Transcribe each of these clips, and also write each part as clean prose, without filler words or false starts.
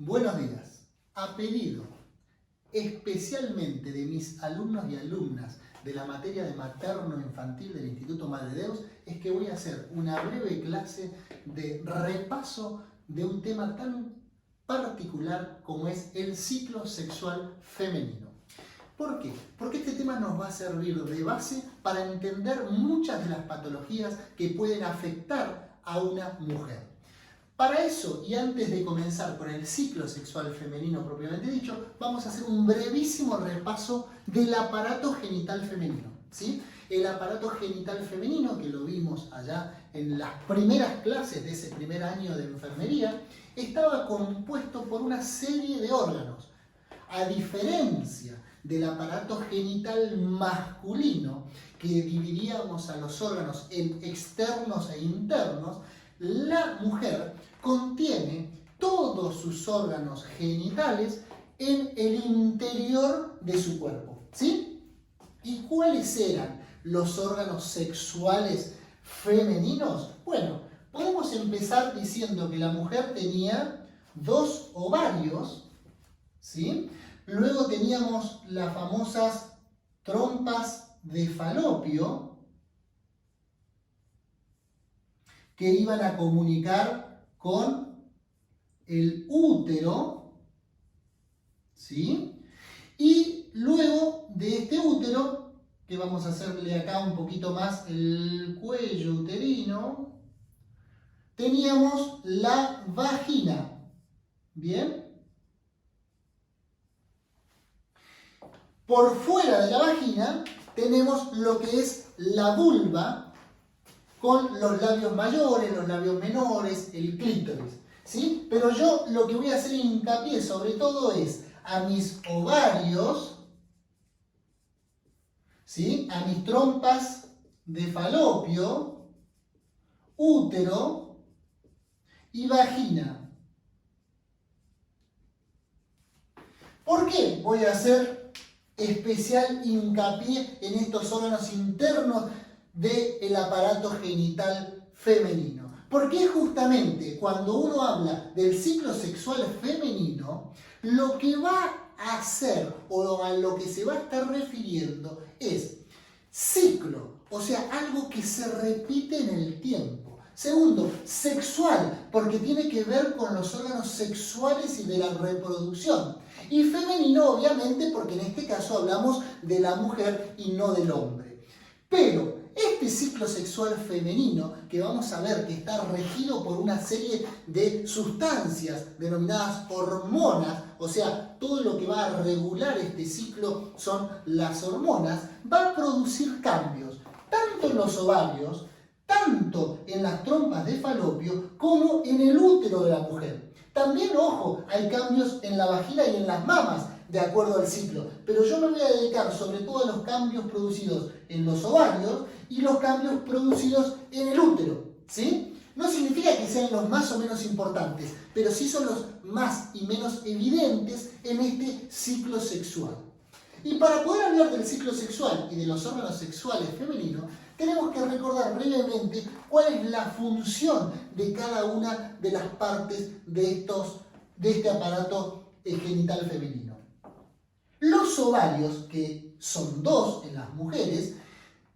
Buenos días. A pedido especialmente de mis alumnos y alumnas de la materia de materno-infantil del Instituto Madre Deus, es que voy a hacer una breve clase de repaso de un tema tan particular como es el ciclo sexual femenino. ¿Por qué? Porque este tema nos va a servir de base para entender muchas de las patologías que pueden afectar a una mujer. Para eso, y antes de comenzar con el ciclo sexual femenino propiamente dicho, vamos a hacer un brevísimo repaso del aparato genital femenino, ¿sí? El aparato genital femenino, que lo vimos allá en las primeras clases de ese primer año de enfermería, estaba compuesto por una serie de órganos. A diferencia del aparato genital masculino, que dividíamos a los órganos en externos e internos, la mujer contiene todos sus órganos genitales en el interior de su cuerpo, ¿sí? ¿Y cuáles eran los órganos sexuales femeninos? Bueno, podemos empezar diciendo que la mujer tenía 2 ovarios, ¿sí? Luego teníamos las famosas trompas de falopio, que iban a comunicar con el útero, ¿sí? Y luego de este útero, que vamos a hacerle acá un poquito más el cuello uterino, teníamos la vagina, ¿bien? Por fuera de la vagina tenemos lo que es la vulva, con los labios mayores, los labios menores, el clítoris, ¿sí? Pero yo lo que voy a hacer hincapié sobre todo es a mis ovarios, ¿sí? A mis trompas de falopio, útero y vagina. ¿Por qué voy a hacer especial hincapié en estos órganos internos del aparato genital femenino? Porque justamente cuando uno habla del ciclo sexual femenino, lo que va a hacer o a lo que se va a estar refiriendo es ciclo, o sea, algo que se repite en el tiempo. Segundo, sexual, porque tiene que ver con los órganos sexuales y de la reproducción. Y femenino, obviamente, porque en este caso hablamos de la mujer y no del hombre. Pero este ciclo sexual femenino, que vamos a ver que está regido por una serie de sustancias denominadas hormonas, o sea, todo lo que va a regular este ciclo son las hormonas, va a producir cambios, tanto en los ovarios, tanto en las trompas de falopio, como en el útero de la mujer. También, ojo, hay cambios en la vagina y en las mamas, de acuerdo al ciclo. Pero yo me voy a dedicar sobre todo a los cambios producidos en los ovarios y los cambios producidos en el útero, ¿sí? No significa que sean los más o menos importantes, pero sí son los más y menos evidentes en este ciclo sexual. Y para poder hablar del ciclo sexual y de los órganos sexuales femeninos, tenemos que recordar brevemente cuál es la función de cada una de las partes de este aparato genital femenino. Los ovarios, que son 2 en las mujeres,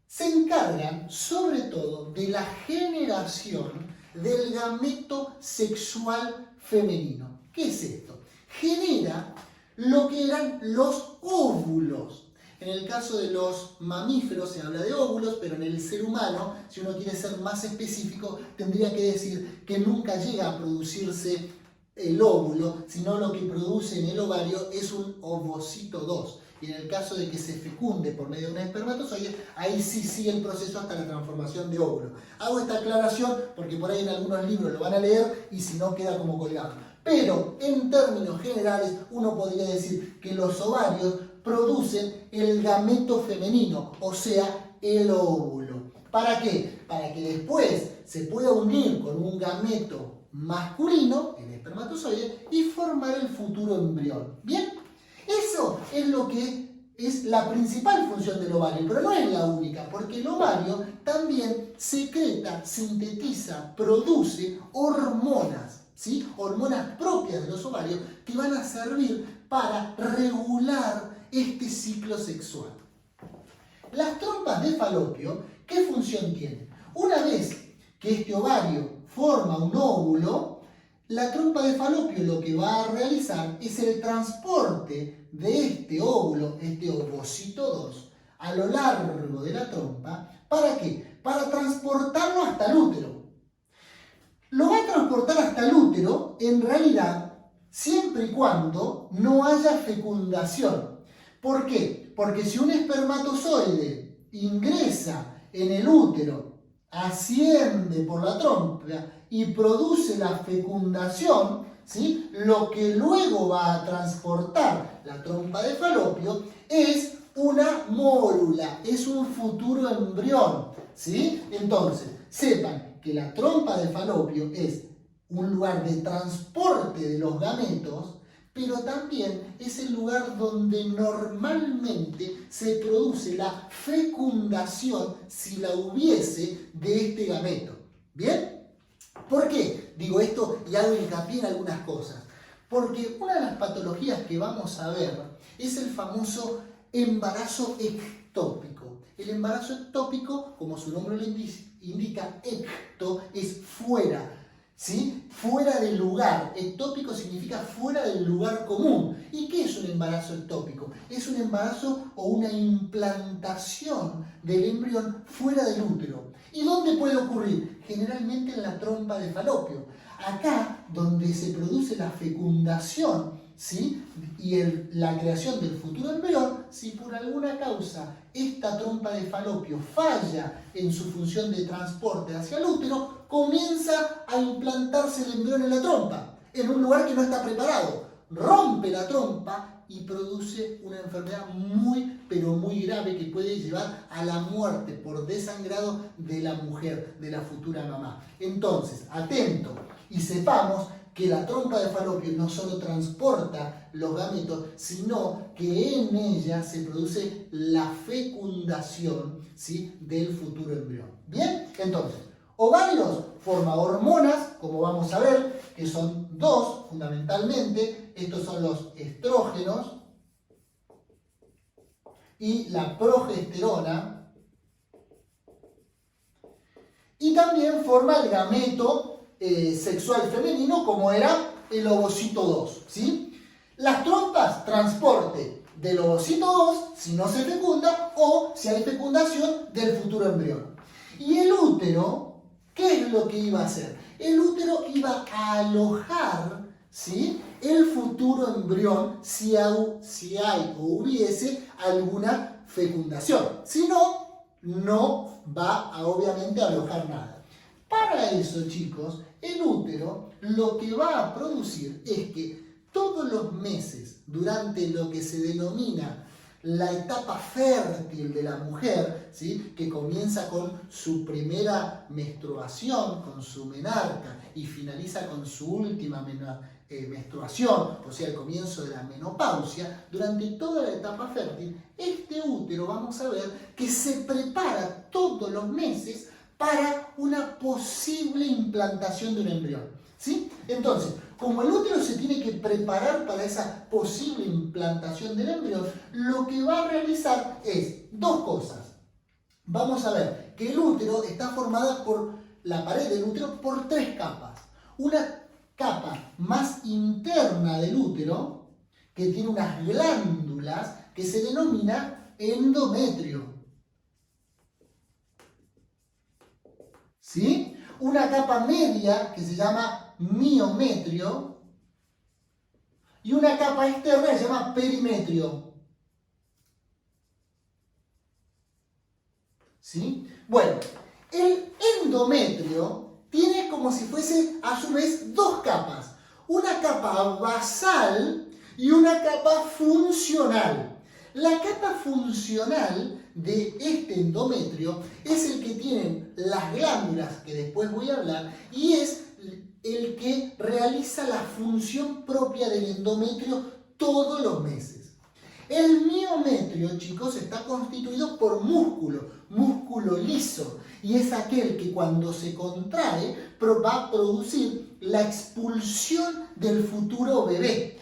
se encargan sobre todo de la generación del gameto sexual femenino. ¿Qué es esto? Genera lo que eran los óvulos. En el caso de los mamíferos se habla de óvulos, pero en el ser humano, si uno quiere ser más específico, tendría que decir que nunca llega a producirse el óvulo, sino lo que produce en el ovario es un ovocito 2. Y en el caso de que se fecunde por medio de un espermatozoide, ahí sí sigue el proceso hasta la transformación de óvulo. Hago esta aclaración porque por ahí en algunos libros lo van a leer y si no queda como colgado. Pero en términos generales uno podría decir que los ovarios producen el gameto femenino, o sea, el óvulo. ¿Para qué? Para que después se pueda unir con un gameto masculino, el espermatozoide, y formar el futuro embrión. ¿Bien? Eso es lo que es la principal función del ovario, pero no es la única, porque el ovario también secreta, sintetiza, produce hormonas, ¿sí? Hormonas propias de los ovarios que van a servir para regular este ciclo sexual. Las trompas de falopio, ¿qué función tienen? Una vez que este ovario forma un óvulo, la trompa de falopio lo que va a realizar es el transporte de este óvulo, este ovocito 2, a lo largo de la trompa. ¿Para qué? Para transportarlo hasta el útero. Lo va a transportar hasta el útero, en realidad, siempre y cuando no haya fecundación. ¿Por qué? Porque si un espermatozoide ingresa en el útero, asciende por la trompa y produce la fecundación, ¿sí? Lo que luego va a transportar la trompa de falopio es una mórula, es un futuro embrión, ¿sí? Entonces, sepan que la trompa de falopio es un lugar de transporte de los gametos, pero también es el lugar donde normalmente se produce la fecundación, si la hubiese, de este gameto. ¿Bien? ¿Por qué digo esto y hago hincapié en algunas cosas? Porque una de las patologías que vamos a ver es el famoso embarazo ectópico. El embarazo ectópico, como su nombre lo indica, ecto es fuera, ¿sí? Fuera del lugar. Ectópico significa fuera del lugar común. ¿Y qué es un embarazo ectópico? Es un embarazo o una implantación del embrión fuera del útero. ¿Y dónde puede ocurrir? Generalmente en la trompa de falopio. Acá, donde se produce la fecundación, ¿sí? Y la creación del futuro embrión, si por alguna causa esta trompa de falopio falla en su función de transporte hacia el útero, comienza a implantarse el embrión en la trompa, en un lugar que no está preparado. Rompe la trompa y produce una enfermedad muy, pero muy grave que puede llevar a la muerte por desangrado de la mujer, de la futura mamá. Entonces, atento y sepamos que la trompa de falopio no solo transporta los gametos, sino que en ella se produce la fecundación, ¿sí? Del futuro embrión. ¿Bien? Entonces, ovarios forma hormonas, como vamos a ver, que son dos fundamentalmente. Estos son los estrógenos y la progesterona. Y también forma el gameto sexual femenino, como era el ovocito 2, ¿sí? Las trompas, transporte del ovocito 2, si no se fecunda, o si hay fecundación, del futuro embrión. Y el útero, ¿qué es lo que iba a hacer? El útero iba a alojar, ¿sí? El futuro embrión si hay o hubiese alguna fecundación. Si no, no va a obviamente a alojar nada. Para eso, chicos, el útero lo que va a producir es que todos los meses, durante lo que se denomina la etapa fértil de la mujer, ¿sí? Que comienza con su primera menstruación, con su menarca, y finaliza con su última menstruación, o sea, el comienzo de la menopausia, durante toda la etapa fértil, este útero, vamos a ver, que se prepara todos los meses para una posible implantación de un embrión, ¿sí? Entonces, como el útero se tiene que preparar para esa posible implantación del embrión, lo que va a realizar es dos cosas. Vamos a ver que el útero está formada por la pared del útero por tres capas. Una capa más interna del útero, que tiene unas glándulas que se denomina endometrio. ¿Sí? Una capa media que se llama miometrio y una capa externa que se llama perimetrio. ¿Sí? Bueno, el endometrio tiene como si fuese a su vez dos capas. Una capa basal y una capa funcional. La capa funcional de este endometrio es el que tienen las glándulas, que después voy a hablar, y es el que realiza la función propia del endometrio todos los meses. El miometrio, chicos, está constituido por músculo liso, y es aquel que cuando se contrae va a producir la expulsión del futuro bebé.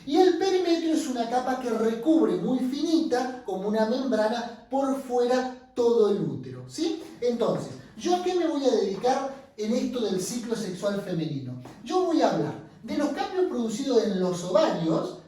Y el perimetrio es una capa que recubre muy finita, como una membrana, por fuera todo el útero, ¿sí? Entonces, ¿yo a qué me voy a dedicar en esto del ciclo sexual femenino? Yo voy a hablar de los cambios producidos en los ovarios,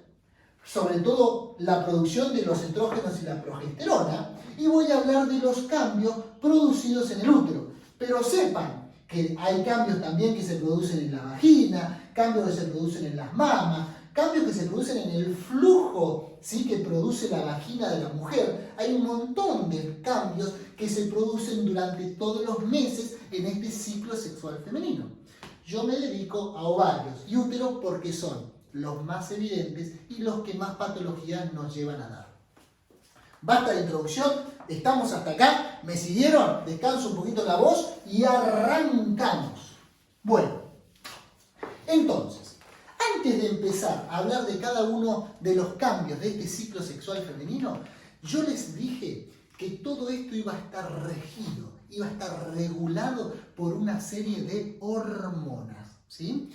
sobre todo la producción de los estrógenos y la progesterona, y voy a hablar de los cambios producidos en el útero. Pero sepan que hay cambios también que se producen en la vagina, cambios que se producen en las mamas, cambios que se producen en el flujo, ¿sí?, que produce la vagina de la mujer. Hay un montón de cambios que se producen durante todos los meses en este ciclo sexual femenino. Yo me dedico a ovarios y útero porque son los más evidentes y los que más patologías nos llevan a dar. Basta de introducción, estamos hasta acá, ¿me siguieron? Descanso un poquito la voz y arrancamos. Bueno, entonces, antes de empezar a hablar de cada uno de los cambios de este ciclo sexual femenino, yo les dije que todo esto iba a estar regido, iba a estar regulado por una serie de hormonas, ¿sí?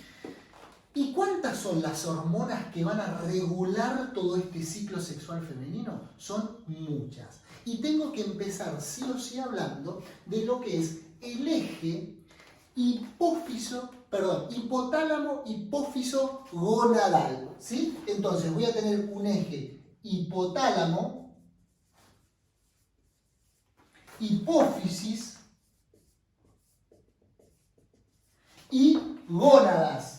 ¿Y cuántas son las hormonas que van a regular todo este ciclo sexual femenino? Son muchas. Y tengo que empezar sí o sí hablando de lo que es el eje hipotálamo hipófiso gonadal, ¿sí? Entonces voy a tener un eje hipotálamo, hipófisis y gónadas.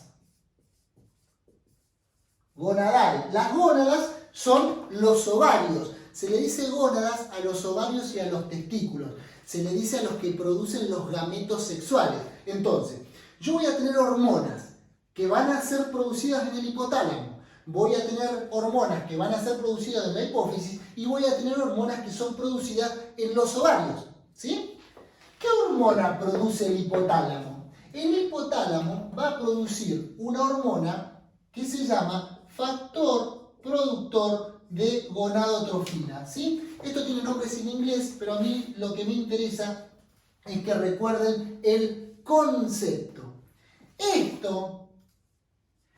Gonadal. Las gónadas son los ovarios. Se le dice gónadas a los ovarios y a los testículos. Se le dice a los que producen los gametos sexuales. Entonces, yo voy a tener hormonas que van a ser producidas en el hipotálamo. Voy a tener hormonas que van a ser producidas en la hipófisis y voy a tener hormonas que son producidas en los ovarios, ¿sí? ¿Qué hormona produce el hipotálamo? El hipotálamo va a producir una hormona que se llama factor productor de gonadotrofina, ¿sí? Esto tiene nombres en inglés, pero a mí lo que me interesa es que recuerden el concepto. Esto,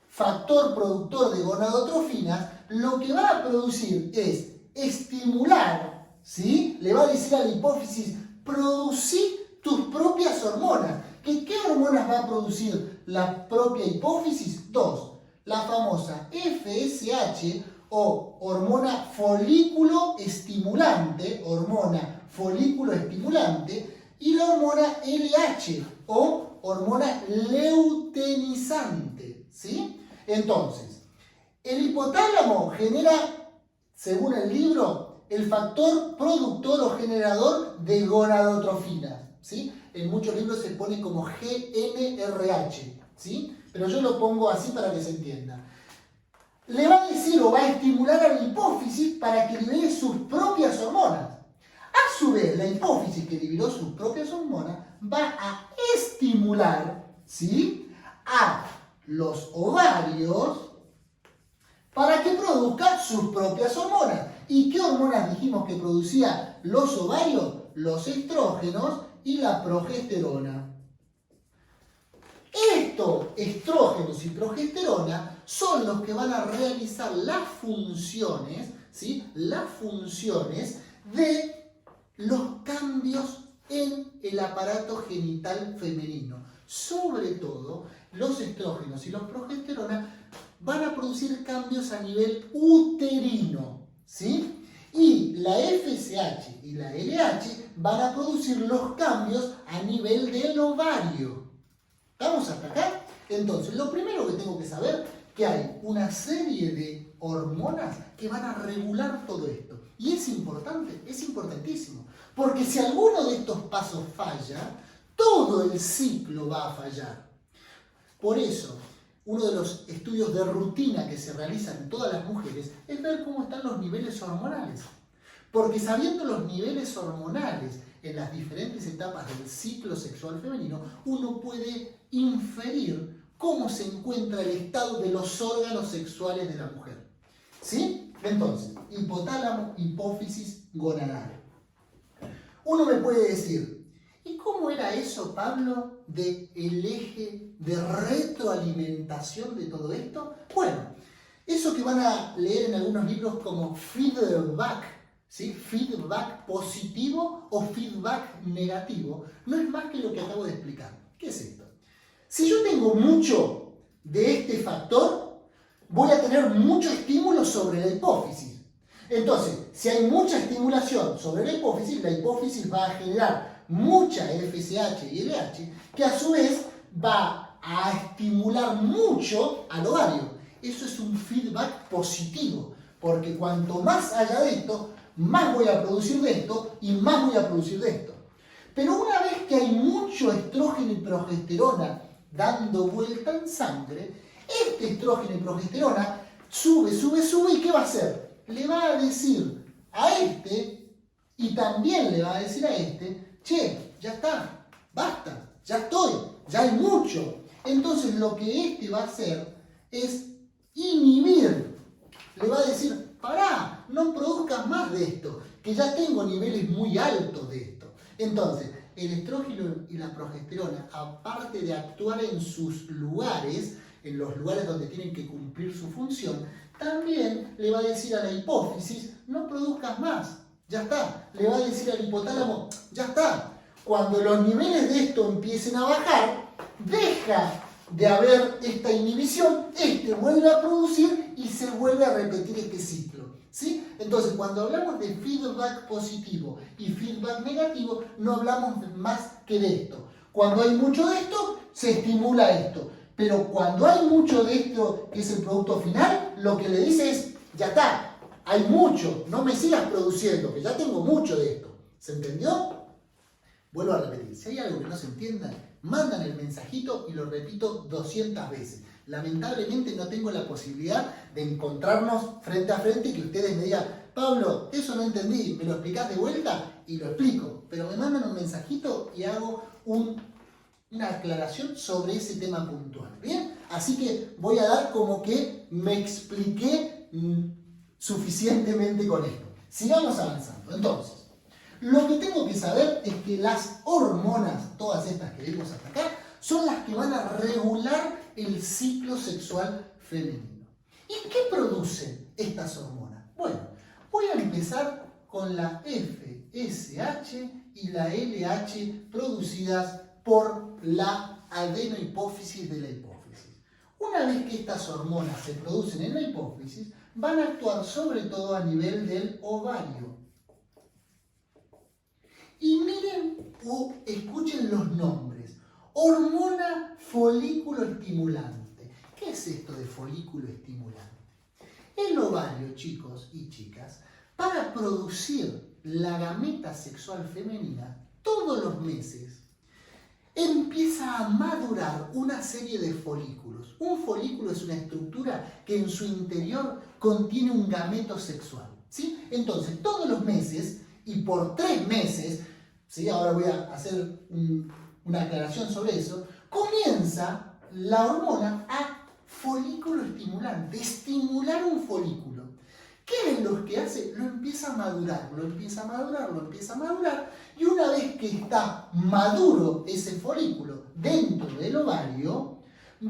factor productor de gonadotrofinas, lo que va a producir es estimular, ¿sí? Le va a decir a la hipófisis, producí tus propias hormonas. ¿Qué hormonas va a producir la propia hipófisis? Dos. La famosa FSH o hormona folículo estimulante, y la hormona LH o hormona leutenizante, ¿sí? Entonces, el hipotálamo genera, según el libro, el factor productor o generador de gonadotrofinas, ¿sí? En muchos libros se pone como GNRH, ¿sí? Pero yo lo pongo así para que se entienda. Le va a decir o va a estimular a la hipófisis para que libere sus propias hormonas. A su vez, la hipófisis que liberó sus propias hormonas va a estimular, ¿sí?, a los ovarios para que produzcan sus propias hormonas. ¿Y qué hormonas dijimos que producían los ovarios? Los estrógenos y la progesterona. Estos estrógenos y progesterona son los que van a realizar las funciones, ¿sí?, las funciones de los cambios en el aparato genital femenino. Sobre todo, los estrógenos y los progesterona van a producir cambios a nivel uterino, ¿sí? Y la FSH y la LH van a producir los cambios a nivel del ovario. ¿Estamos hasta acá? Entonces, lo primero que tengo que saber es que hay una serie de hormonas que van a regular todo esto. Y es importante, es importantísimo. Porque si alguno de estos pasos falla, todo el ciclo va a fallar. Por eso, uno de los estudios de rutina que se realizan en todas las mujeres es ver cómo están los niveles hormonales. Porque sabiendo los niveles hormonales en las diferentes etapas del ciclo sexual femenino, uno puede inferir cómo se encuentra el estado de los órganos sexuales de la mujer. ¿Sí? Entonces, hipotálamo, hipófisis, gonadal. Uno me puede decir, ¿y cómo era eso, Pablo, del eje de retroalimentación de todo esto? Bueno, eso que van a leer en algunos libros como feedback, ¿sí? Feedback positivo o feedback negativo, no es más que lo que acabo de explicar. ¿Qué es esto? Si yo tengo mucho de este factor, voy a tener mucho estímulo sobre la hipófisis. Entonces, si hay mucha estimulación sobre la hipófisis va a generar mucha FSH y LH, que a su vez va a estimular mucho al ovario. Eso es un feedback positivo, porque cuanto más haya de esto, más voy a producir de esto y más voy a producir de esto. Pero una vez que hay mucho estrógeno y progesterona dando vuelta en sangre, este estrógeno y progesterona sube, ¿y qué va a hacer? Le va a decir a este y también le va a decir a este, che, ya está, basta, ya estoy, ya hay mucho. Entonces lo que este va a hacer es inhibir, le va a decir, pará, no produzcas más de esto, que ya tengo niveles muy altos de esto. Entonces, el estrógeno y la progesterona, aparte de actuar en sus lugares, en los lugares donde tienen que cumplir su función, también le va a decir a la hipófisis, no produzcas más, ya está. Le va a decir al hipotálamo, ya está. Cuando los niveles de esto empiecen a bajar, deja de haber esta inhibición, este vuelve a producir y se vuelve a repetir este ciclo, ¿sí? Entonces, cuando hablamos de feedback positivo y feedback negativo, no hablamos más que de esto. Cuando hay mucho de esto, se estimula esto. Pero cuando hay mucho de esto, que es el producto final, lo que le dice es, ya está, hay mucho, no me sigas produciendo, que ya tengo mucho de esto. ¿Se entendió? Vuelvo a repetir, si hay algo que no se entienda, mandan el mensajito y lo repito 200 veces. Lamentablemente no tengo la posibilidad de encontrarnos frente a frente y que ustedes me digan, Pablo, eso no entendí, ¿me lo explicás de vuelta? Y lo explico, pero me mandan un mensajito y hago una aclaración sobre ese tema puntual, ¿bien? Así que voy a dar como que me expliqué suficientemente con esto. Sigamos avanzando. Entonces, lo que tengo que saber es que las hormonas, todas estas que vimos hasta acá, son las que van a regular el ciclo sexual femenino. ¿Y qué producen estas hormonas? Bueno, voy a empezar con la FSH y la LH producidas por la adenohipófisis de la hipófisis. Una vez que estas hormonas se producen en la hipófisis, van a actuar sobre todo a nivel del ovario. Y miren o escuchen los nombres. Hormona folículo estimulante. ¿Qué es esto de folículo estimulante? El ovario, chicos y chicas, para producir la gameta sexual femenina, todos los meses, empieza a madurar una serie de folículos. Un folículo es una estructura que en su interior contiene un gameto sexual, ¿sí? Entonces, todos los meses y por 3 meses, ¿sí? Ahora voy a hacer una aclaración sobre eso, comienza la hormona a folículo estimulante, estimular un folículo. ¿Qué es lo que hace? Lo empieza a madurar, lo empieza a madurar, lo empieza a madurar, y una vez que está maduro ese folículo dentro del ovario,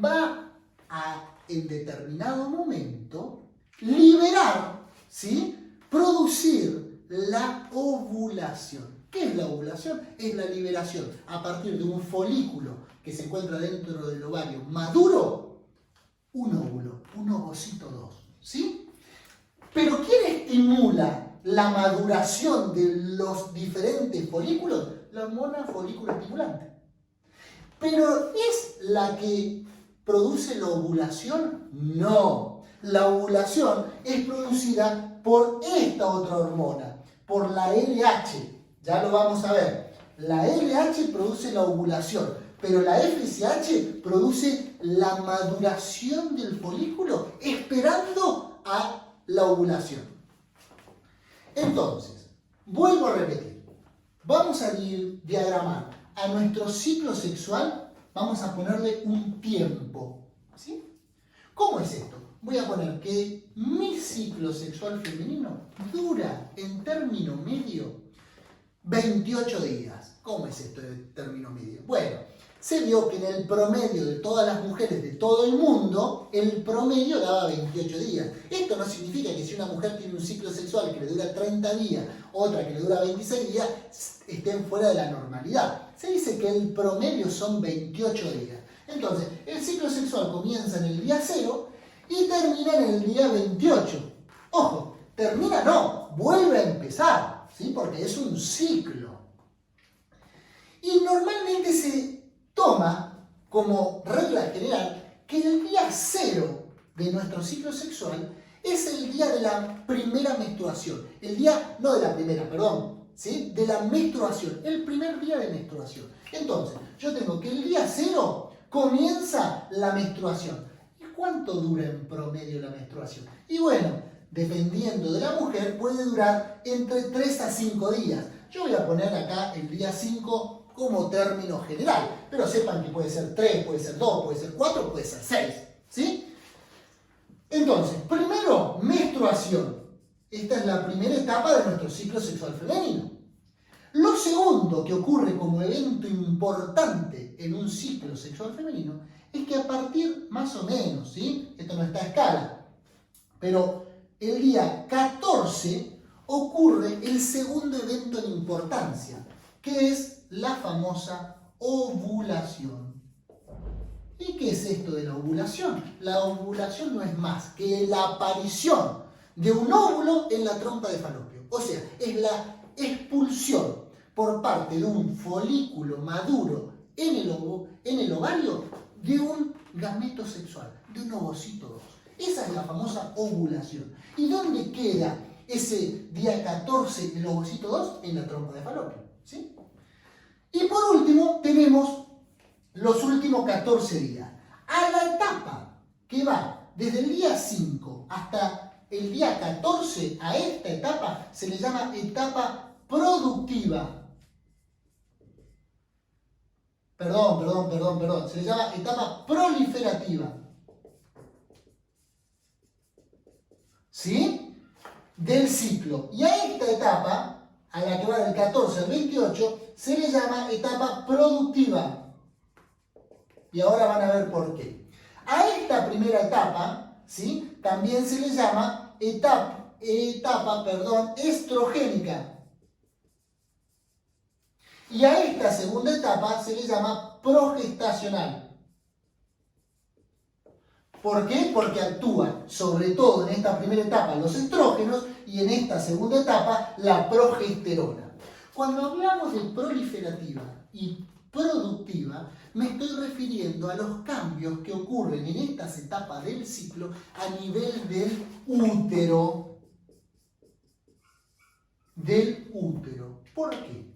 va a, en determinado momento, liberar, ¿sí? Producir la ovulación. ¿Qué es la ovulación? Es la liberación a partir de un folículo que se encuentra dentro del ovario maduro, un óvulo, un ovocito 2, ¿sí? Pero ¿quién estimula la maduración de los diferentes folículos? La hormona folículo estimulante. ¿Pero es la que produce la ovulación? No. La ovulación es producida por esta otra hormona, por la LH. Ya lo vamos a ver. La LH produce la ovulación, pero la FSH produce la maduración del folículo esperando a la ovulación. Entonces, vuelvo a repetir. Vamos a diagramar a nuestro ciclo sexual, vamos a ponerle un tiempo, ¿sí? ¿Cómo es esto? voy a poner que mi ciclo sexual femenino dura en término medio 28 días. ¿Cómo es esto de término medio? Bueno, se vio que en el promedio de todas las mujeres de todo el mundo, el promedio daba 28 días. Esto no significa que si una mujer tiene un ciclo sexual que le dura 30 días, otra que le dura 26 días, estén fuera de la normalidad. Se dice que el promedio son 28 días. Entonces, el ciclo sexual comienza en el día 0 y termina en el día 28. Ojo, termina no, vuelve a empezar, ¿sí? Porque es un ciclo. Y normalmente se toma como regla general que el día 0 de nuestro ciclo sexual es el día de la primera menstruación. El día, no de la primera, perdón, ¿sí? De la menstruación, el primer día de menstruación. Entonces, yo tengo que el día 0 comienza la menstruación. ¿Y cuánto dura en promedio la menstruación? Y bueno, dependiendo de la mujer, puede durar entre 3 a 5 días. Yo voy a poner acá el día 5 como término general, pero sepan que puede ser 3, puede ser 2, puede ser 4, puede ser 6, ¿sí? Entonces, primero, menstruación. Esta es la primera etapa de nuestro ciclo sexual femenino. Lo segundo que ocurre como evento importante en un ciclo sexual femenino es que a partir, más o menos, ¿sí? Esto no está a escala, pero el día 14 ocurre el segundo evento en importancia, que es la famosa ovulación. ¿Y qué es esto de la ovulación? La ovulación no es más que la aparición de un óvulo en la trompa de Falopio. O sea, es la expulsión por parte de un folículo maduro en el ovario de un gameto sexual, de un ovocito 2. Esa es la famosa ovulación. ¿Y dónde queda ese día 14 el ovocito 2? En la trompa de Falopio, ¿sí? Y por último tenemos los últimos 14 días. A la etapa que va desde el día 5 hasta el día 14, a esta etapa se le llama etapa productiva. Perdón. Se le llama etapa proliferativa. ¿Sí? Del ciclo. Y a esta etapa, a la que va del 14 al 28, se le llama etapa productiva. Y ahora van a ver por qué. A esta primera etapa, ¿sí? También se le llama etapa estrogénica. Y a esta segunda etapa se le llama progestacional. ¿Por qué? Porque actúan, sobre todo en esta primera etapa, los estrógenos y en esta segunda etapa, la progesterona. Cuando hablamos de proliferativa y productiva, me estoy refiriendo a los cambios que ocurren en estas etapas del ciclo a nivel del útero. ¿Por qué?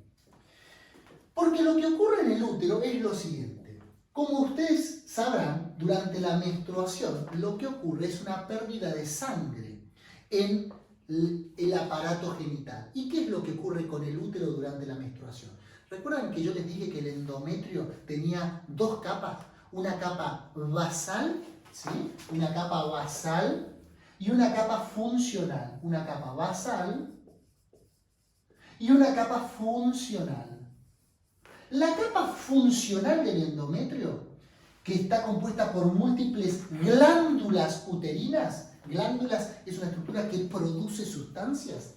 Porque lo que ocurre en el útero es lo siguiente. Como ustedes sabrán, durante la menstruación lo que ocurre es una pérdida de sangre en el aparato genital. ¿Y qué es lo que ocurre con el útero durante la menstruación? ¿Recuerdan que yo les dije que el endometrio tenía dos capas? Una capa basal, ¿sí? Una capa basal y una capa funcional. Una capa basal y una capa funcional. La capa funcional del endometrio, que está compuesta por múltiples glándulas uterinas, glándulas es una estructura que produce sustancias.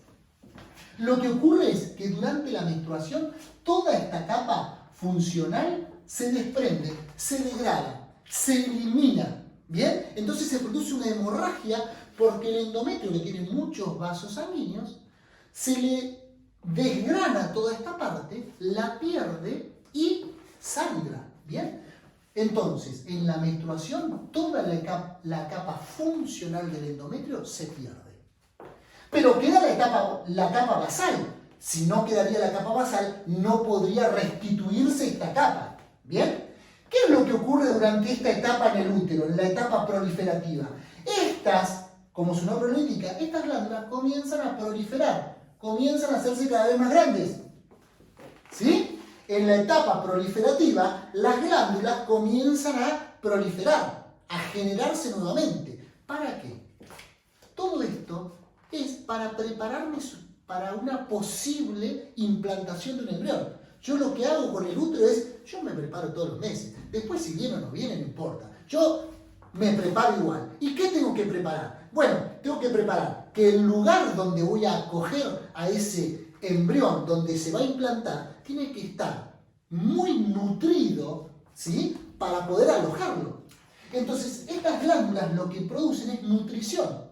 Lo que ocurre es que durante la menstruación toda esta capa funcional se desprende, se degrada, se elimina. ¿Bien? Entonces se produce una hemorragia porque el endometrio, que tiene muchos vasos sanguíneos, se le desgrana toda esta parte, la pierde y sangra. ¿Bien? Entonces, en la menstruación, toda la capa funcional del endometrio se pierde. Pero queda la capa basal. Si no quedaría la capa basal, no podría restituirse esta capa. ¿Bien? ¿Qué es lo que ocurre durante esta etapa en el útero, en la etapa proliferativa? Estas, como su nombre lo indica, estas glándulas comienzan a proliferar, comienzan a hacerse cada vez más grandes. ¿Sí? En la etapa proliferativa, las glándulas comienzan a proliferar, a generarse nuevamente. ¿Para qué? Todo esto es para prepararme para una posible implantación de un embrión. Yo lo que hago con el útero es, yo me preparo todos los meses. Después si viene o no viene, no importa. Yo me preparo igual. ¿Y qué tengo que preparar? Bueno, tengo que preparar que el lugar donde voy a acoger a ese embrión, donde se va a implantar, tiene que estar muy nutrido, ¿sí?, para poder alojarlo. Entonces, estas glándulas lo que producen es nutrición.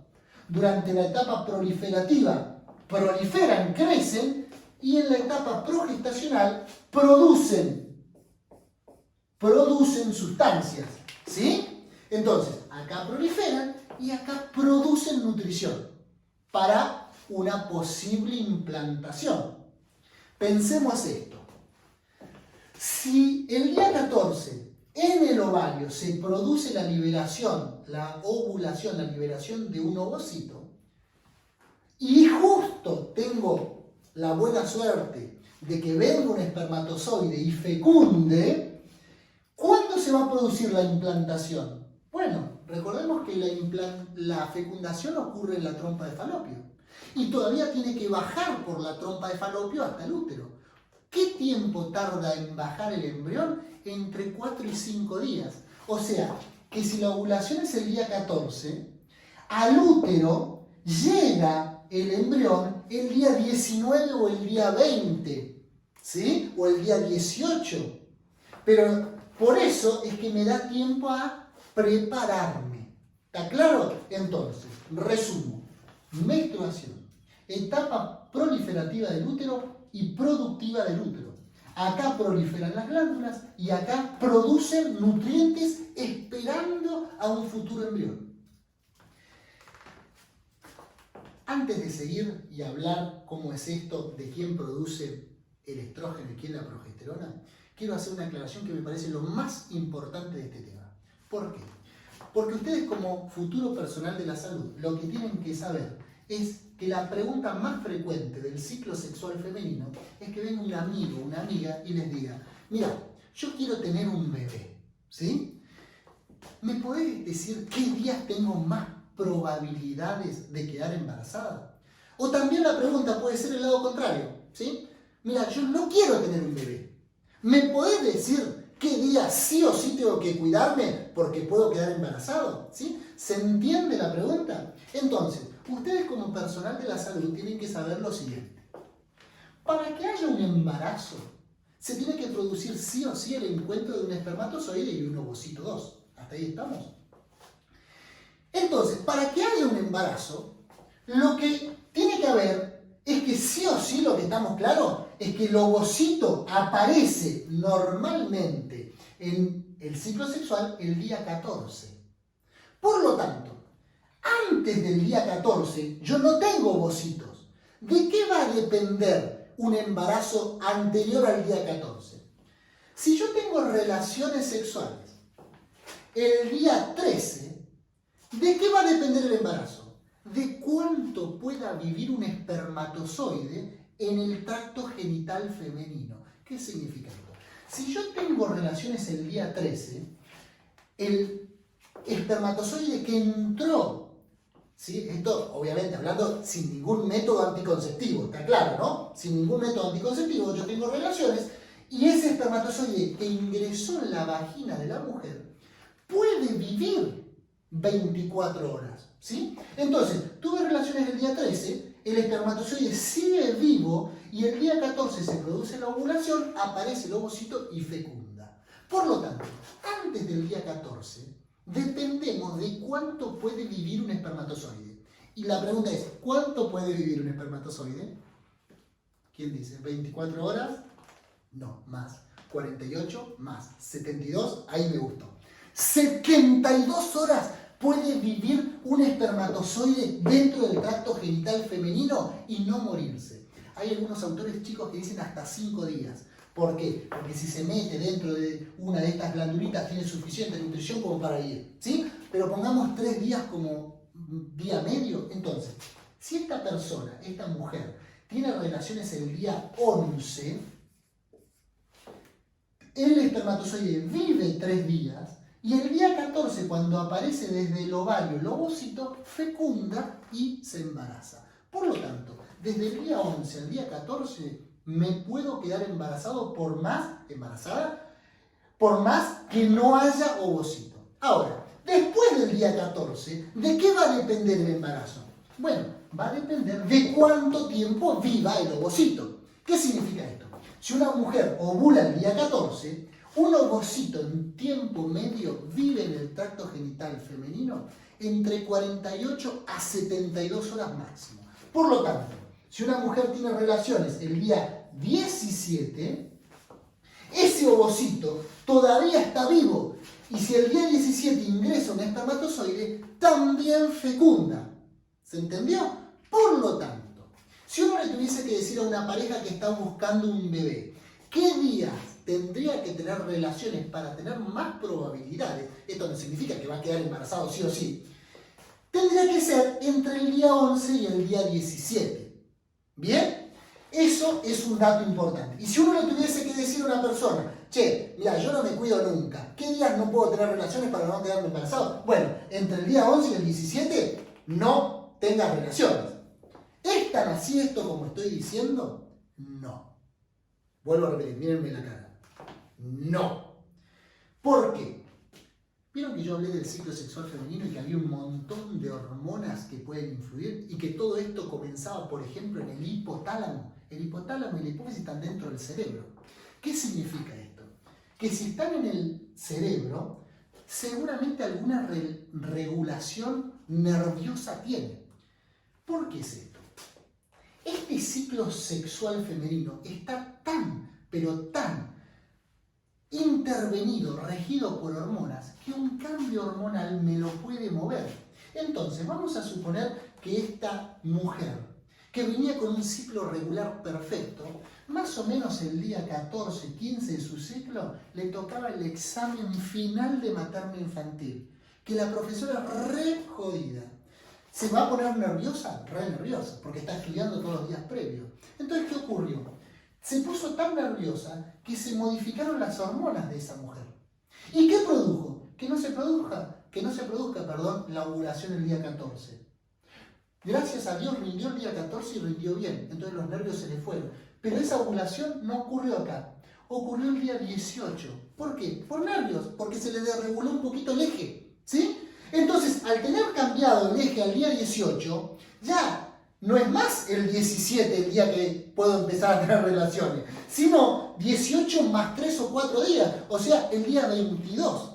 Durante la etapa proliferativa proliferan, crecen, y en la etapa progestacional producen sustancias, ¿sí? Entonces, acá proliferan y acá producen nutrición para una posible implantación. Pensemos esto. Si el día 14 en el ovario se produce la liberación, la ovulación, la liberación de un ovocito, y justo tengo la buena suerte de que venga un espermatozoide y fecunde, ¿cuándo se va a producir la implantación? Bueno, recordemos que la fecundación ocurre en la trompa de falopio y todavía tiene que bajar por la trompa de falopio hasta el útero. ¿Qué tiempo tarda en bajar el embrión? Entre 4 y 5 días. O sea, que si la ovulación es el día 14, al útero llega el embrión el día 19 o el día 20, ¿sí? O el día 18. Pero por eso es que me da tiempo a prepararme. ¿Está claro? Entonces, resumo. Menstruación, etapa proliferativa del útero y productiva del útero. Acá proliferan las glándulas y acá producen nutrientes esperando a un futuro embrión. Antes de seguir y hablar cómo es esto, de quién produce el estrógeno y quién la progesterona, quiero hacer una aclaración que me parece lo más importante de este tema. ¿Por qué? Porque ustedes como futuro personal de la salud, lo que tienen que saber es que la pregunta más frecuente del ciclo sexual femenino es que venga un amigo, una amiga y les diga, mira, yo quiero tener un bebé, ¿sí? ¿Me podés decir qué días tengo más probabilidades de quedar embarazada? O también la pregunta puede ser el lado contrario, ¿sí? Mira, yo no quiero tener un bebé. ¿Me podés decir qué día sí o sí tengo que cuidarme porque puedo quedar embarazado? ¿Sí? ¿Se entiende la pregunta? Entonces, ustedes como personal de la salud tienen que saber lo siguiente. Para que haya un embarazo, se tiene que producir sí o sí el encuentro de un espermatozoide y un ovocito 2. ¿Hasta ahí estamos? Entonces, para que haya un embarazo, lo que tiene que haber es que sí o sí, lo que estamos claros, es que el ovocito aparece normalmente en el ciclo sexual el día 14. Por lo tanto, antes del día 14 yo no tengo ovocitos. ¿De qué va a depender un embarazo anterior al día 14? Si yo tengo relaciones sexuales el día 13, ¿de qué va a depender el embarazo? De cuánto pueda vivir un espermatozoide en el tracto genital femenino. ¿Qué significa esto? Si yo tengo relaciones el día 13, el espermatozoide que entró, ¿sí? Esto obviamente hablando sin ningún método anticonceptivo, está claro, ¿no? Sin ningún método anticonceptivo yo tengo relaciones y ese espermatozoide que ingresó en la vagina de la mujer puede vivir 24 horas, ¿sí? Entonces, tuve relaciones el día 13, el espermatozoide sigue vivo y el día 14 se produce la ovulación, aparece el ovocito y fecunda. Por lo tanto, antes del día 14, dependemos de cuánto puede vivir un espermatozoide. Y la pregunta es, ¿cuánto puede vivir un espermatozoide? ¿Quién dice? ¿24 horas? No, más. 48 más. 72, ahí me gustó. 72 horas puede vivir un espermatozoide dentro del tracto genital femenino y no morirse. Hay algunos autores chicos que dicen hasta 5 días. ¿Por qué? Porque si se mete dentro de una de estas glandulitas tiene suficiente nutrición como para ir, ¿sí? Pero pongamos 3 días como día medio. Entonces, si esta persona, esta mujer, tiene relaciones el día 11, el espermatozoide vive 3 días Y el día 14, cuando aparece desde el ovario el ovocito, fecunda y se embaraza. Por lo tanto, desde el día 11 al día 14 me puedo quedar embarazada por más que no haya ovocito. Ahora, después del día 14, ¿de qué va a depender el embarazo? Bueno, va a depender de cuánto tiempo viva el ovocito. ¿Qué significa esto? Si una mujer ovula el día 14, un ovocito en tiempo medio vive en el tracto genital femenino entre 48 a 72 horas máximo. Por lo tanto, si una mujer tiene relaciones el día 17, ese ovocito todavía está vivo. Y si el día 17 ingresa un espermatozoide, también fecunda. ¿Se entendió? Por lo tanto, si uno le tuviese que decir a una pareja que está buscando un bebé, ¿qué días tendría que tener relaciones para tener más probabilidades? Esto no significa que va a quedar embarazado sí o sí. Tendría que ser entre el día 11 y el día 17. ¿Bien? Eso es un dato importante. Y si uno le tuviese que decir a una persona, che, mira, yo no me cuido nunca, ¿qué días no puedo tener relaciones para no quedarme embarazado? Bueno, entre el día 11 y el 17 no tengas relaciones. ¿Es tan así esto como estoy diciendo? No. Vuelvo a repetir, mírenme la cara. No. ¿Por qué? Vieron que yo hablé del ciclo sexual femenino y que había un montón de hormonas que pueden influir y que todo esto comenzaba, por ejemplo, en el hipotálamo. El hipotálamo y la hipófisis están dentro del cerebro. ¿Qué significa esto? Que si están en el cerebro, seguramente alguna regulación nerviosa tienen. ¿Por qué es esto? Este ciclo sexual femenino está tan, pero tan intervenido, regido por hormonas, que un cambio hormonal me lo puede mover. Entonces, vamos a suponer que esta mujer, que venía con un ciclo regular perfecto, más o menos el día 14, 15 de su ciclo, le tocaba el examen final de materno-infantil, que la profesora re jodida. ¿Se va a poner nerviosa? Re nerviosa, porque está estudiando todos los días previos. Entonces, ¿qué ocurrió? Se puso tan nerviosa que se modificaron las hormonas de esa mujer. ¿Y qué produjo? Que no se produzca, la ovulación el día 14. Gracias a Dios rindió el día 14 y rindió bien, entonces los nervios se le fueron. Pero esa ovulación no ocurrió acá, ocurrió el día 18. ¿Por qué? Por nervios, porque se le desreguló un poquito el eje, ¿sí? Entonces, al tener cambiado el eje al día 18, ya no es más el 17 el día que puedo empezar a tener relaciones, sino 18 más 3 o 4 días, o sea, el día 22.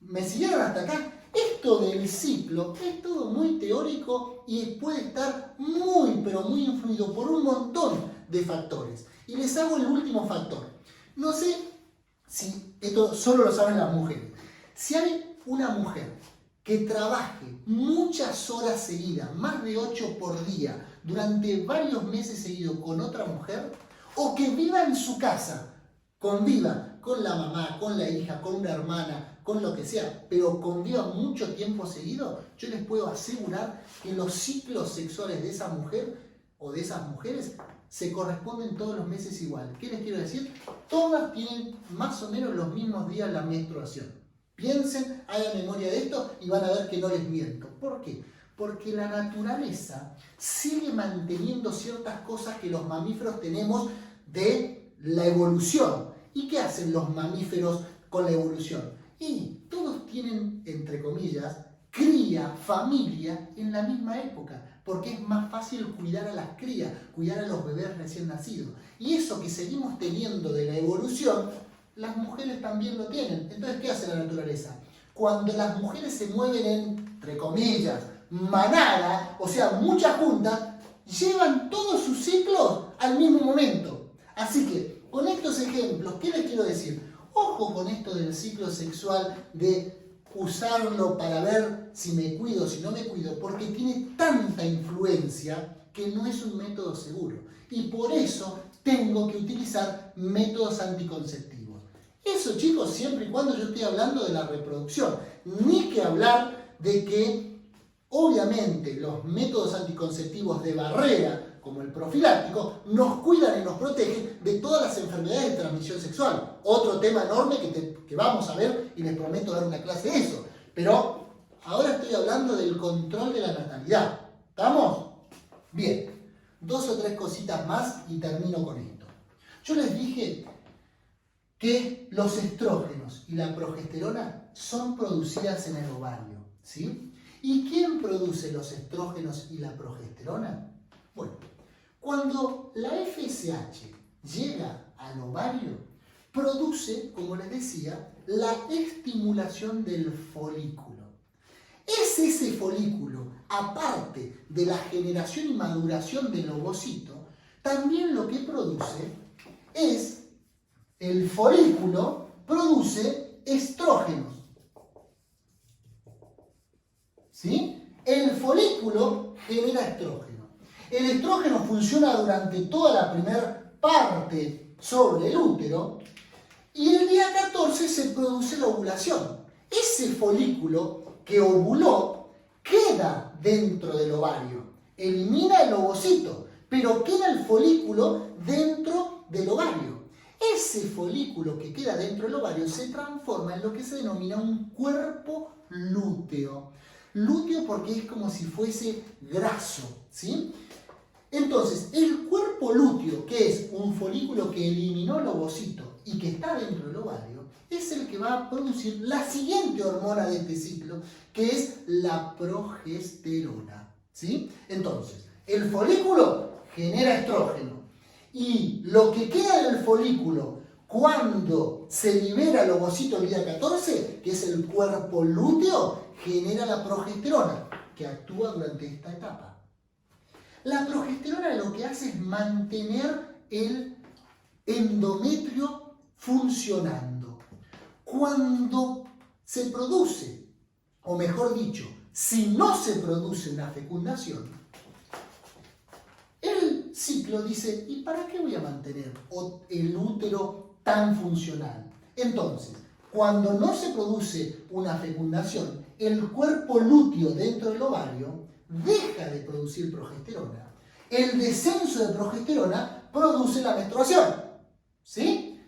¿Me siguieron hasta acá? Esto del ciclo es todo muy teórico y puede estar muy, pero muy influido por un montón de factores. Y les hago el último factor. No sé si esto solo lo saben las mujeres. Si hay una mujer que trabaje muchas horas seguidas, más de 8 por día, durante varios meses seguidos con otra mujer, o que viva en su casa, conviva con la mamá, con la hija, con una hermana, con lo que sea, pero conviva mucho tiempo seguido, yo les puedo asegurar que los ciclos sexuales de esa mujer o de esas mujeres se corresponden todos los meses igual. ¿Qué les quiero decir? Todas tienen más o menos los mismos días la menstruación. Piensen, hagan memoria de esto y van a ver que no les miento. ¿Por qué? Porque la naturaleza sigue manteniendo ciertas cosas que los mamíferos tenemos de la evolución. ¿Y qué hacen los mamíferos con la evolución? Y todos tienen, entre comillas, cría, familia en la misma época, porque es más fácil cuidar a las crías, cuidar a los bebés recién nacidos. Y eso que seguimos teniendo de la evolución, las mujeres también lo tienen. Entonces, ¿qué hace la naturaleza? Cuando las mujeres se mueven en, entre comillas, manada, o sea, muchas juntas, llevan todos sus ciclos al mismo momento. Así que, con estos ejemplos, ¿qué les quiero decir? Ojo con esto del ciclo sexual, de usarlo para ver si me cuido, si no me cuido, porque tiene tanta influencia que no es un método seguro. Y por eso tengo que utilizar métodos anticonceptivos. Eso, chicos, siempre y cuando yo esté hablando de la reproducción. Ni que hablar de que, obviamente, los métodos anticonceptivos de barrera, como el profiláctico, nos cuidan y nos protegen de todas las enfermedades de transmisión sexual. Otro tema enorme que vamos a ver y les prometo dar una clase de eso. Pero ahora estoy hablando del control de la natalidad. ¿Estamos? Bien, 2 o 3 cositas más y termino con esto. Yo les dije que los estrógenos y la progesterona son producidas en el ovario, ¿sí? ¿Y quién produce los estrógenos y la progesterona? Bueno, cuando la FSH llega al ovario, produce, como les decía, la estimulación del folículo. Es ese folículo, aparte de la generación y maduración del ovocito, también lo que produce es, el folículo produce estrógenos. ¿Sí? El folículo genera estrógeno. El estrógeno funciona durante toda la primera parte sobre el útero y el día 14 se produce la ovulación. Ese folículo que ovuló queda dentro del ovario. Elimina el ovocito, pero queda el folículo dentro del ovario. Ese folículo que queda dentro del ovario se transforma en lo que se denomina un cuerpo lúteo. Lúteo porque es como si fuese graso, ¿sí? Entonces, el cuerpo lúteo, que es un folículo que eliminó el ovocito y que está dentro del ovario, es el que va a producir la siguiente hormona de este ciclo, que es la progesterona, ¿sí? Entonces, el folículo genera estrógeno y lo que queda del folículo cuando se libera el ovocito el día 14, que es el cuerpo lúteo, genera la progesterona, que actúa durante esta etapa. La progesterona lo que hace es mantener el endometrio funcionando. Cuando se produce, o mejor dicho, si no se produce una fecundación, el ciclo dice, ¿y para qué voy a mantener el útero tan funcional? Entonces, cuando no se produce una fecundación, el cuerpo lúteo dentro del ovario deja de producir progesterona. El descenso de progesterona produce la menstruación, ¿sí?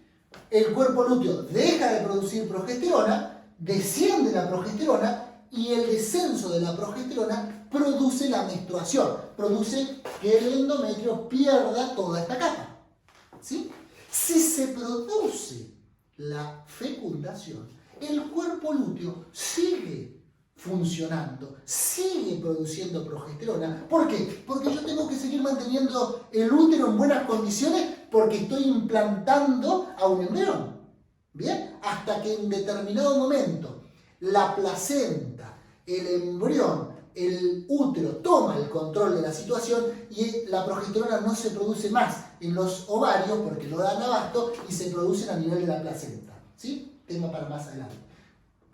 El cuerpo lúteo deja de producir progesterona, desciende la progesterona y el descenso de la progesterona produce la menstruación, produce que el endometrio pierda toda esta capa, ¿sí? Si se produce la fecundación, el cuerpo lúteo sigue funcionando, sigue produciendo progesterona. ¿Por qué? Porque yo tengo que seguir manteniendo el útero en buenas condiciones porque estoy implantando a un embrión. ¿Bien? Hasta que en determinado momento la placenta, el embrión, el útero toma el control de la situación y la progesterona no se produce más en los ovarios porque no dan abasto y se producen a nivel de la placenta. ¿Sí? Tema para más adelante.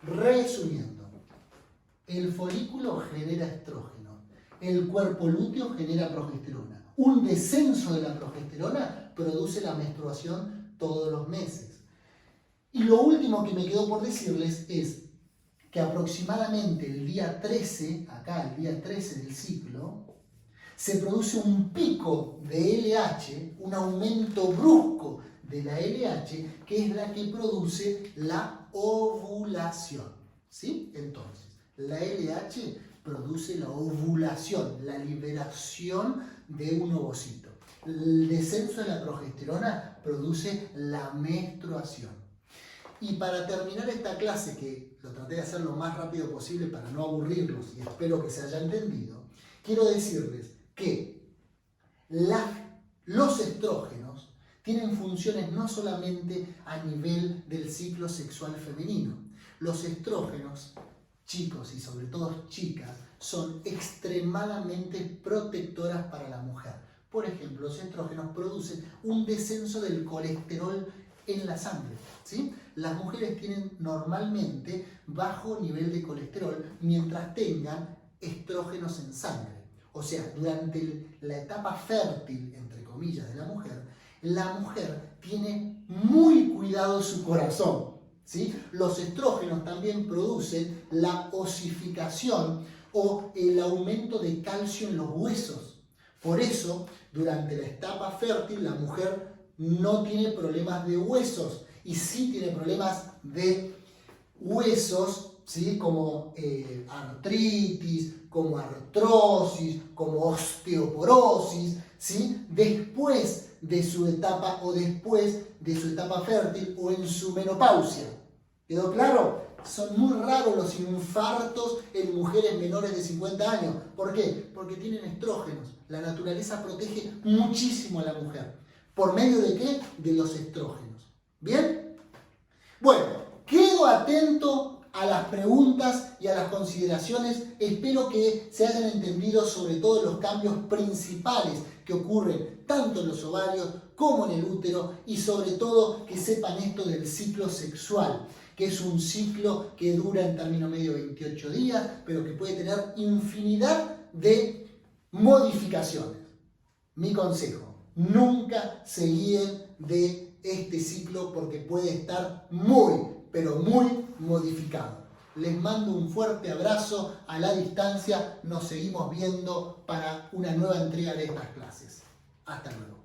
Resumiendo, el folículo genera estrógeno, el cuerpo lúteo genera progesterona. Un descenso de la progesterona produce la menstruación todos los meses. Y lo último que me quedó por decirles es que aproximadamente el día 13, acá el día 13 del ciclo, se produce un pico de LH, un aumento brusco de la LH, que es la que produce la ovulación. ¿Sí? Entonces, la LH produce la ovulación, la liberación de un ovocito. El descenso de la progesterona produce la menstruación. Y para terminar esta clase, que lo traté de hacer lo más rápido posible para no aburrirlos y espero que se haya entendido, quiero decirles que los estrógenos tienen funciones no solamente a nivel del ciclo sexual femenino. Los estrógenos, chicos y sobre todo chicas, son extremadamente protectoras para la mujer. Por ejemplo, los estrógenos producen un descenso del colesterol en la sangre, ¿sí? Las mujeres tienen normalmente bajo nivel de colesterol mientras tengan estrógenos en sangre. O sea, durante la etapa fértil, entre comillas, de la mujer tiene muy cuidado su corazón, ¿sí? Los estrógenos también producen la osificación o el aumento de calcio en los huesos. Por eso, Durante la etapa fértil la mujer no tiene problemas de huesos y sí tiene problemas de huesos, ¿sí? Como artritis, como artrosis, como osteoporosis, ¿sí? Después de su etapa o después de su etapa fértil o en su menopausia. ¿Quedó claro? Son muy raros los infartos en mujeres menores de 50 años. ¿Por qué? Porque tienen estrógenos. La naturaleza protege muchísimo a la mujer. ¿Por medio de qué? De los estrógenos. ¿Bien? Bueno, quedo atento a las preguntas y a las consideraciones. Espero que se hayan entendido sobre todo los cambios principales que ocurren tanto en los ovarios como en el útero y sobre todo que sepan esto del ciclo sexual, que es un ciclo que dura en término medio 28 días, pero que puede tener infinidad de modificaciones. Mi consejo, nunca se guíen de este ciclo porque puede estar muy, pero muy modificado. Les mando un fuerte abrazo a la distancia. Nos seguimos viendo para una nueva entrega de estas clases. Hasta luego.